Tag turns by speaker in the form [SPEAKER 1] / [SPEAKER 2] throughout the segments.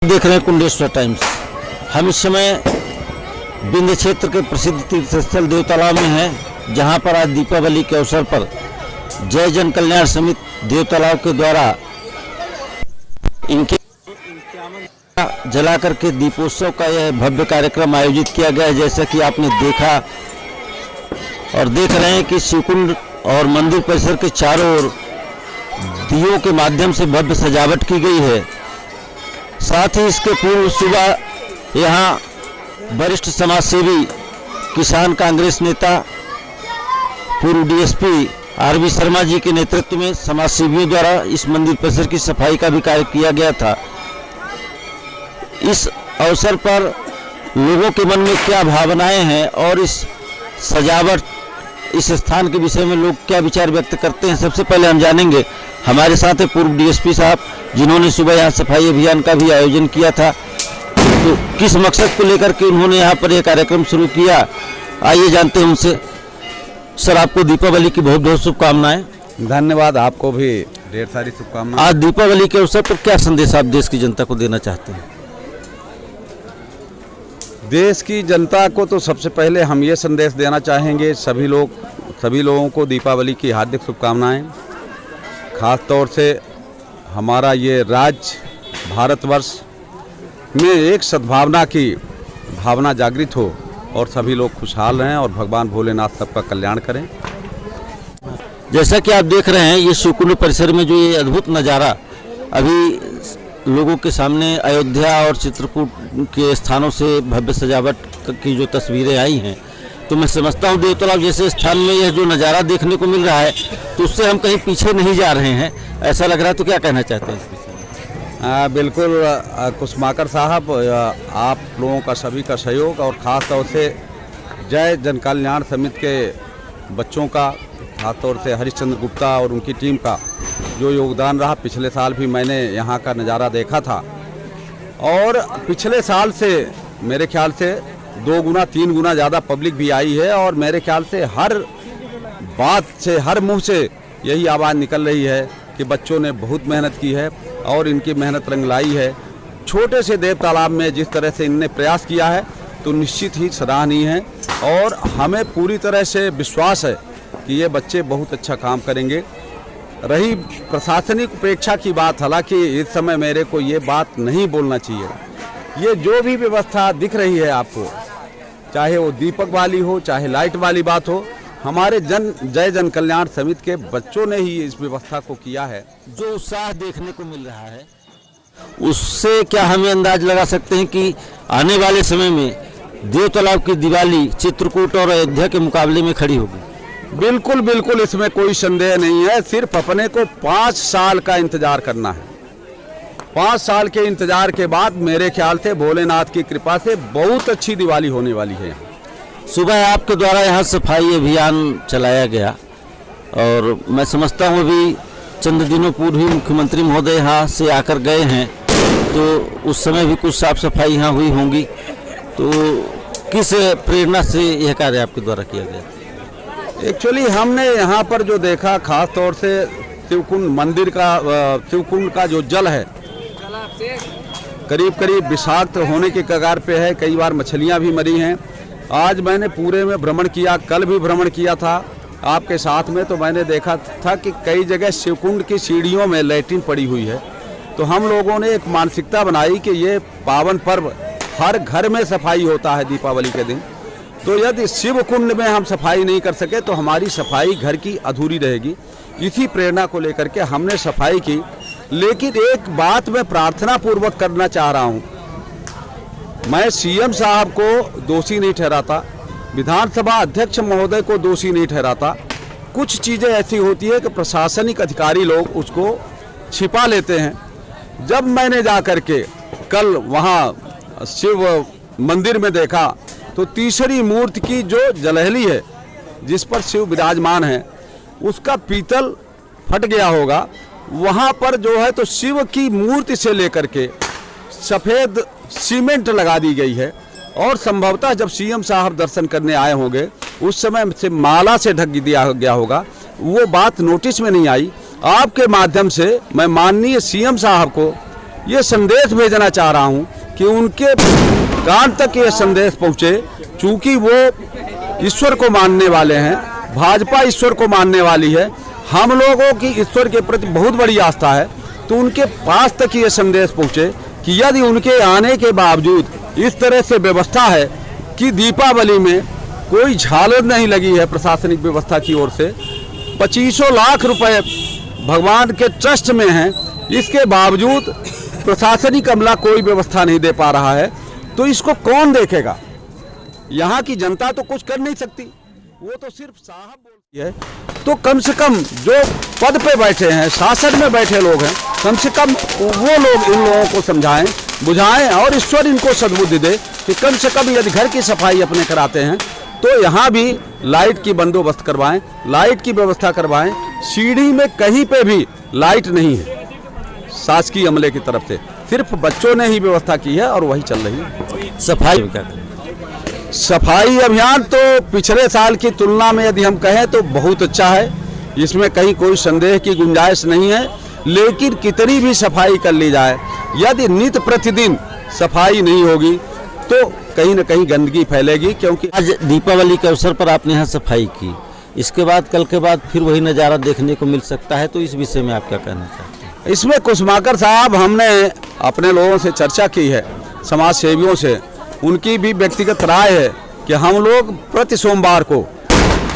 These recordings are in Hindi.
[SPEAKER 1] देख रहे हैं कुंडेश्वर टाइम्स। हम इस समय विंध्य क्षेत्र के प्रसिद्ध तीर्थस्थल देव तालाब में हैं, जहां पर आज दीपावली के अवसर पर जय जन कल्याण समिति देव तालाब के द्वारा इनके जला करके दीपोत्सव का यह भव्य कार्यक्रम आयोजित किया गया है। जैसा कि आपने देखा और देख रहे हैं कि शिवकुंड और मंदिर परिसर के चारों ओर दियों के माध्यम से भव्य सजावट की गई है। साथ ही इसके पूर्व सुबह यहाँ वरिष्ठ समाजसेवी किसान कांग्रेस नेता पूर्व डीएसपी आरवी शर्मा जी के नेतृत्व में समाजसेवियों द्वारा इस मंदिर परिसर की सफाई का भी कार्य किया गया था। इस अवसर पर लोगों के मन में क्या भावनाएं हैं और इस सजावट इस स्थान के विषय में लोग क्या विचार व्यक्त करते हैं, सबसे पहले हम जानेंगे। हमारे साथ है पूर्व डीएसपी साहब, जिन्होंने सुबह यहाँ सफाई अभियान का भी आयोजन किया था। तो किस मकसद को लेकर के उन्होंने यहाँ पर यह कार्यक्रम शुरू किया, आइए जानते हैं उनसे। सर, आपको दीपावली की बहुत बहुत शुभकामनाएं।
[SPEAKER 2] धन्यवाद, आपको भी ढेर सारी शुभकामनाएं।
[SPEAKER 1] आज दीपावली के अवसर पर क्या संदेश आप देश की जनता को देना चाहते हैं?
[SPEAKER 2] देश की जनता को तो सबसे पहले हम ये संदेश देना चाहेंगे, सभी लोगों को दीपावली की हार्दिक शुभकामनाएं। खास तौर से हमारा ये राज्य भारतवर्ष में एक सद्भावना की भावना जागृत हो और सभी लोग खुशहाल रहें और भगवान भोलेनाथ सबका कल्याण करें।
[SPEAKER 1] जैसा कि आप देख रहे हैं, ये शिवकुंड परिसर में जो ये अद्भुत नज़ारा अभी लोगों के सामने अयोध्या और चित्रकूट के स्थानों से भव्य सजावट की जो तस्वीरें आई हैं, तो मैं समझता हूँ देव तालाब जैसे स्थान में यह जो नज़ारा देखने को मिल रहा है तो उससे हम कहीं पीछे नहीं जा रहे हैं, ऐसा लग रहा है। तो क्या कहना चाहते हैं इस विषय में?
[SPEAKER 2] बिल्कुल कुसमाकर साहब, आप लोगों का सभी का सहयोग और ख़ास तौर से जय जन कल्याण समिति के बच्चों का, खास तौर से हरिश्चंद्र गुप्ता और उनकी टीम का जो योगदान रहा। पिछले साल भी मैंने यहाँ का नज़ारा देखा था और पिछले साल से मेरे ख्याल से 2 गुना 3 गुना ज़्यादा पब्लिक भी आई है और मेरे ख्याल से हर बात से, हर मुंह से यही आवाज़ निकल रही है कि बच्चों ने बहुत मेहनत की है और इनकी मेहनत रंग लाई है। छोटे से देव तालाब में जिस तरह से इनने प्रयास किया है तो निश्चित ही सराहनीय है और हमें पूरी तरह से विश्वास है कि ये बच्चे बहुत अच्छा काम करेंगे। रही प्रशासनिक उपेक्षा की बात, हालांकि इस समय मेरे को ये बात नहीं बोलना चाहिए। ये जो भी व्यवस्था दिख रही है आपको, चाहे वो दीपक वाली हो, चाहे लाइट वाली बात हो, हमारे जय जन कल्याण समिति के बच्चों ने ही इस व्यवस्था को किया है।
[SPEAKER 1] जो उत्साह देखने को मिल रहा है उससे क्या हमें अंदाज लगा सकते हैं कि आने वाले समय में देव तालाब की दिवाली चित्रकूट और अयोध्या के मुकाबले में खड़ी होगी?
[SPEAKER 2] बिल्कुल बिल्कुल, इसमें कोई संदेह नहीं है। सिर्फ अपने को 5 साल का इंतजार करना है। 5 साल के इंतजार के बाद मेरे ख्याल से भोलेनाथ की कृपा से बहुत अच्छी दिवाली होने वाली है।
[SPEAKER 1] सुबह आपके द्वारा यहाँ सफाई अभियान चलाया गया और मैं समझता हूँ अभी चंद दिनों पूर्व ही मुख्यमंत्री महोदय यहाँ से आकर गए हैं, तो उस समय भी कुछ साफ सफाई यहाँ हुई होंगी। तो किस प्रेरणा से यह कार्य आपके द्वारा किया गया?
[SPEAKER 2] एक्चुअली हमने यहाँ पर जो देखा, खास तौर से शिवकुंड मंदिर का, शिवकुंड का जो जल है करीब करीब विषाक्त होने के कगार पे है। कई बार मछलियाँ भी मरी हैं। आज मैंने पूरे में भ्रमण किया, कल भी भ्रमण किया था आपके साथ में, तो मैंने देखा था कि कई जगह शिवकुंड की सीढ़ियों में लैट्रिन पड़ी हुई है। तो हम लोगों ने एक मानसिकता बनाई कि ये पावन पर्व हर घर में सफाई होता है दीपावली के दिन, तो यदि शिव कुंड में हम सफाई नहीं कर सके तो हमारी सफाई घर की अधूरी रहेगी। इसी प्रेरणा को लेकर के हमने सफाई की। लेकिन एक बात मैं प्रार्थना पूर्वक करना चाह रहा हूँ, मैं सीएम साहब को दोषी नहीं ठहराता, विधानसभा अध्यक्ष महोदय को दोषी नहीं ठहराता। कुछ चीज़ें ऐसी होती है कि प्रशासनिक अधिकारी लोग उसको छिपा लेते हैं। जब मैंने जा कर के कल वहाँ शिव मंदिर में देखा तो तीसरी मूर्ति की जो जलहली है जिस पर शिव विराजमान है, उसका पीतल फट गया होगा। वहाँ पर जो है तो शिव की मूर्ति से लेकर के सफ़ेद सीमेंट लगा दी गई है और संभवतः जब सीएम साहब दर्शन करने आए होंगे उस समय से माला से ढक दिया गया होगा, वो बात नोटिस में नहीं आई। आपके माध्यम से मैं माननीय सीएम साहब को ये संदेश भेजना चाह रहा हूँ कि उनके कान तक ये संदेश पहुँचे। चूँकि वो ईश्वर को मानने वाले हैं, भाजपा ईश्वर को मानने वाली है, हम लोगों की ईश्वर के प्रति बहुत बड़ी आस्था है, तो उनके पास तक ये संदेश पहुँचे कि यदि उनके आने के बावजूद इस तरह से व्यवस्था है कि दीपावली में कोई झालर नहीं लगी है प्रशासनिक व्यवस्था की ओर से, 25 लाख रुपए भगवान के ट्रस्ट में हैं, इसके बावजूद प्रशासनिक अमला कोई व्यवस्था नहीं दे पा रहा है, तो इसको कौन देखेगा? यहाँ की जनता तो कुछ कर नहीं सकती, वो तो सिर्फ साहब बोलती है। तो कम से कम जो पद पे बैठे हैं, शासन में बैठे लोग हैं, कम से कम वो लोग इन लोगों को समझाएं, बुझाएं और ईश्वर इनको सद्बुद्धि दे कि कम से कम यदि घर की सफाई अपने कराते हैं तो यहाँ भी लाइट की बंदोबस्त करवाएं, लाइट की व्यवस्था करवाएं। सीढ़ी में कहीं पे भी लाइट नहीं है शासकीय अमले की तरफ से, सिर्फ बच्चों ने ही व्यवस्था की है और वही चल रही है। सफाई अभियान तो पिछले साल की तुलना में यदि हम कहें तो बहुत अच्छा है, इसमें कहीं कोई संदेह की गुंजाइश नहीं है। लेकिन कितनी भी सफाई कर ली जाए, यदि नित्य प्रतिदिन सफाई नहीं होगी तो कहीं न कहीं गंदगी फैलेगी। क्योंकि
[SPEAKER 1] आज दीपावली के अवसर पर आपने यहाँ सफाई की, इसके बाद कल के बाद फिर वही नज़ारा देखने को मिल सकता है, तो इस विषय में आप क्या कहना चाहते हैं?
[SPEAKER 2] इसमें कुसुमाकर साहब, हमने अपने लोगों से चर्चा की है, समाज सेवियों से, उनकी भी व्यक्तिगत राय है कि हम लोग प्रति सोमवार को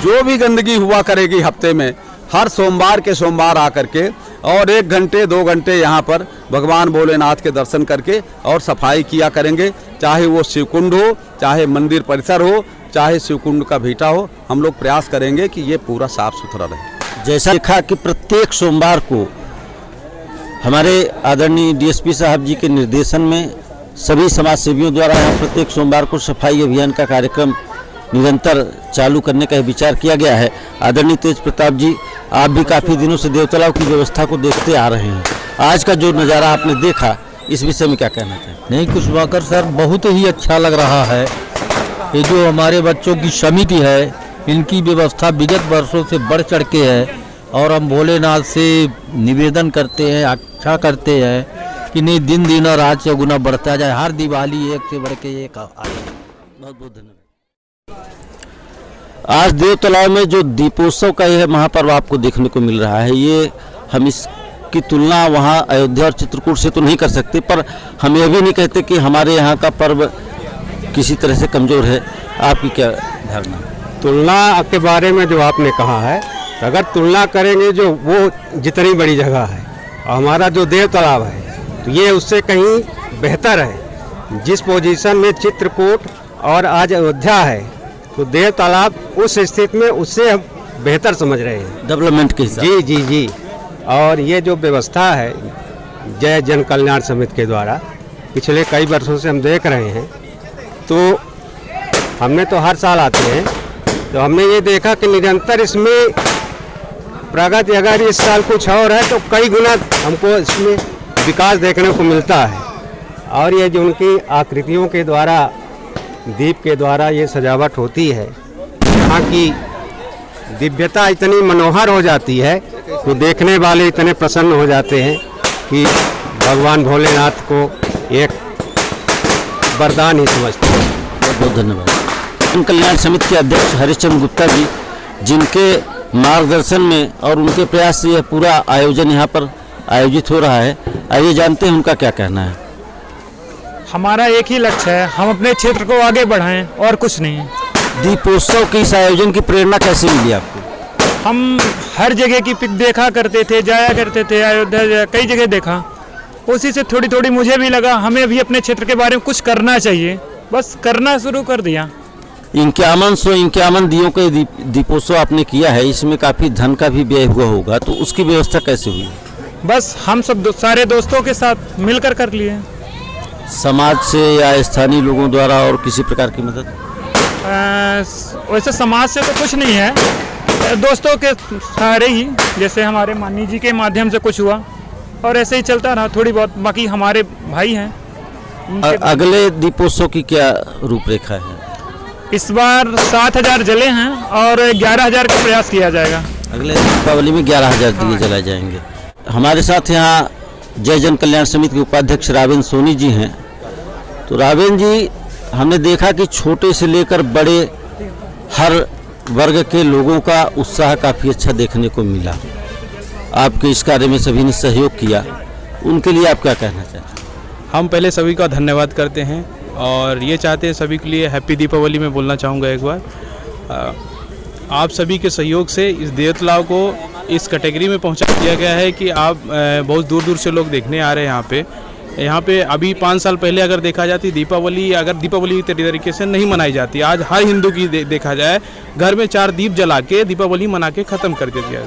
[SPEAKER 2] जो भी गंदगी हुआ करेगी हफ्ते में, हर सोमवार के सोमवार आकर के और 1 घंटे 2 घंटे यहाँ पर भगवान भोलेनाथ के दर्शन करके और सफाई किया करेंगे। चाहे वो शिवकुंड हो, चाहे मंदिर परिसर हो, चाहे शिवकुंड का भीटा हो, हम लोग प्रयास करेंगे कि ये पूरा साफ सुथरा रहे।
[SPEAKER 1] जैसा देखा कि प्रत्येक सोमवार को हमारे आदरणीय डीएसपी साहब जी के निर्देशन में सभी समाज सेवियों द्वारा यहाँ प्रत्येक सोमवार को सफाई अभियान का कार्यक्रम निरंतर चालू करने का विचार किया गया है। आदरणीय तेज प्रताप जी, आप भी काफ़ी दिनों से देवतालाव की व्यवस्था को देखते आ रहे हैं, आज का जो नज़ारा आपने देखा इस विषय में क्या कहना चाहें?
[SPEAKER 3] नहीं, कुशवाकर सर, बहुत ही अच्छा लग रहा है। ये जो हमारे बच्चों की समिति है, इनकी व्यवस्था विगत वर्षों से बढ़ चढ़ के है और हम भोलेनाथ से निवेदन करते हैं, अच्छा करते हैं कि नहीं दिन दिन और रात से गुना बढ़ता जाए, हर दिवाली एक से बढ़ के एक आए।
[SPEAKER 1] बहुत बहुत धन्यवाद। आज देव तालाब में जो दीपोत्सव का यह महापर्व आपको देखने को मिल रहा है, ये हम इसकी तुलना वहाँ अयोध्या और चित्रकूट से तो नहीं कर सकते, पर हम यह भी नहीं कहते कि हमारे यहाँ का पर्व किसी तरह से कमज़ोर है। आपकी क्या धारणा?
[SPEAKER 4] तुलना के बारे में जो आपने कहा है, तो अगर तुलना करेंगे जो वो जितनी बड़ी जगह है और हमारा जो देव तालाब है, तो ये उससे कहीं बेहतर है। जिस पोजीशन में चित्रकूट और आज अयोध्या है, तो देव तालाब उस स्थिति में उससे हम बेहतर समझ रहे हैं
[SPEAKER 1] डेवलपमेंट के हिसाब।
[SPEAKER 4] जी जी जी। और ये जो व्यवस्था है जय जन कल्याण समिति के द्वारा पिछले कई वर्षों से हम देख रहे हैं, तो हमने तो हर साल आते हैं, तो हमने ये देखा कि निरंतर इसमें प्रगति, अगर इस साल कुछ और है तो कई गुना हमको इसमें विकास देखने को मिलता है। और ये जो उनकी आकृतियों के द्वारा, दीप के द्वारा ये सजावट होती है, यहाँ की दिव्यता इतनी मनोहर हो जाती है, तो देखने वाले इतने प्रसन्न हो जाते हैं कि भगवान भोलेनाथ को एक वरदान ही समझते हैं।
[SPEAKER 1] बहुत बहुत धन्यवाद। जन कल्याण समिति के अध्यक्ष हरिश्चंद्र गुप्ता जी, जिनके मार्गदर्शन में और उनके प्रयास से यह पूरा आयोजन यहाँ पर आयोजित हो रहा है, आइए जानते हैं उनका क्या कहना है।
[SPEAKER 5] हमारा एक ही लक्ष्य है, हम अपने क्षेत्र को आगे बढ़ाएं और कुछ नहीं।
[SPEAKER 1] दीपोत्सव के इस आयोजन की प्रेरणा कैसे मिली आपको?
[SPEAKER 5] हम हर जगह की पिक देखा करते थे, जाया करते थे, अयोध्या कई जगह देखा, उसी से थोड़ी थोड़ी मुझे भी लगा हमें भी अपने क्षेत्र के बारे में कुछ करना चाहिए, बस करना शुरू कर दिया।
[SPEAKER 1] 51 दियों के दीपोत्सव आपने किया है, इसमें काफ़ी धन का भी व्यय हुआ होगा, तो उसकी व्यवस्था कैसे हुई?
[SPEAKER 5] बस हम सब सारे दोस्तों के साथ मिलकर कर लिए।
[SPEAKER 1] समाज से या स्थानीय लोगों द्वारा और किसी प्रकार की मदद?
[SPEAKER 5] वैसे समाज से तो कुछ नहीं है, दोस्तों के सहारे ही, जैसे हमारे मानी जी के माध्यम से कुछ हुआ और ऐसे ही चलता रहा थोड़ी बहुत। बाकी हमारे भाई हैं।
[SPEAKER 1] अगले दीपोत्सव की क्या रूपरेखा है?
[SPEAKER 5] इस बार 7,000 जले हैं और 11,000 का प्रयास किया जाएगा।
[SPEAKER 1] अगले दीपावली में 11,000 दिए जलाए जाएंगे। हमारे साथ यहाँ जय जन कल्याण समिति के उपाध्यक्ष रावेन सोनी जी हैं। तो रावेन जी, हमने देखा कि छोटे से लेकर बड़े हर वर्ग के लोगों का उत्साह काफ़ी अच्छा देखने को मिला। आपके इस कार्य में सभी ने सहयोग किया, उनके लिए आप क्या कहना चाहते हैं?
[SPEAKER 6] हम पहले सभी का धन्यवाद करते हैं और ये चाहते हैं सभी के लिए हैप्पी दीपावली में बोलना चाहूँगा एक बार। आप सभी के सहयोग से इस देवतलाव को इस कैटेगरी में पहुंचा दिया गया है कि आप बहुत दूर दूर से लोग देखने आ रहे हैं यहाँ पे। अभी 5 साल पहले अगर देखा जाती दीपावली, अगर दीपावली तरीके से नहीं मनाई जाती, आज हर हिंदू की देखा जाए घर में 4 दीप जला के दीपावली मना के ख़त्म कर दिया गया।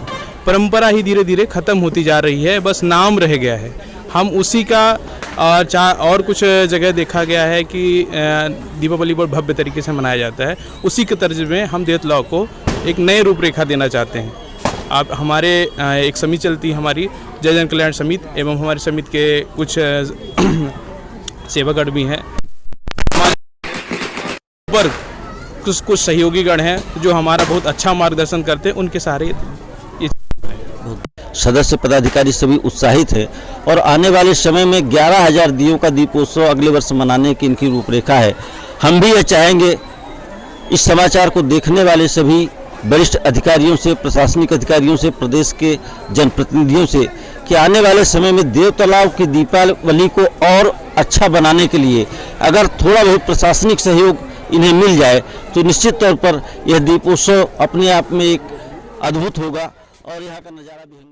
[SPEAKER 6] परंपरा ही धीरे धीरे ख़त्म होती जा रही है, बस नाम रह गया है। हम उसी का और कुछ जगह देखा गया है कि दीपावली बहुत भव्य तरीके से मनाया जाता है, उसी के तर्ज में हम देवतलाव को एक नए रूपरेखा देना चाहते हैं। आप हमारे एक समिति चलती है हमारी जय जन कल्याण समिति, एवं हमारी समिति के कुछ सेवागण भी हैं, पर कुछ सहयोगीगण हैं जो हमारा बहुत अच्छा मार्गदर्शन करते हैं। उनके सहारे
[SPEAKER 1] सदस्य पदाधिकारी सभी उत्साहित है और आने वाले समय में 11,000 दियों का दीपोत्सव अगले वर्ष मनाने की इनकी रूपरेखा है। हम भी ये चाहेंगे इस समाचार को देखने वाले सभी वरिष्ठ अधिकारियों से, प्रशासनिक अधिकारियों से, प्रदेश के जनप्रतिनिधियों से कि आने वाले समय में देवतलाव की दीपावली को और अच्छा बनाने के लिए अगर थोड़ा बहुत प्रशासनिक सहयोग इन्हें मिल जाए तो निश्चित तौर पर यह दीपोत्सव अपने आप में एक अद्भुत होगा और यहाँ का नज़ारा भी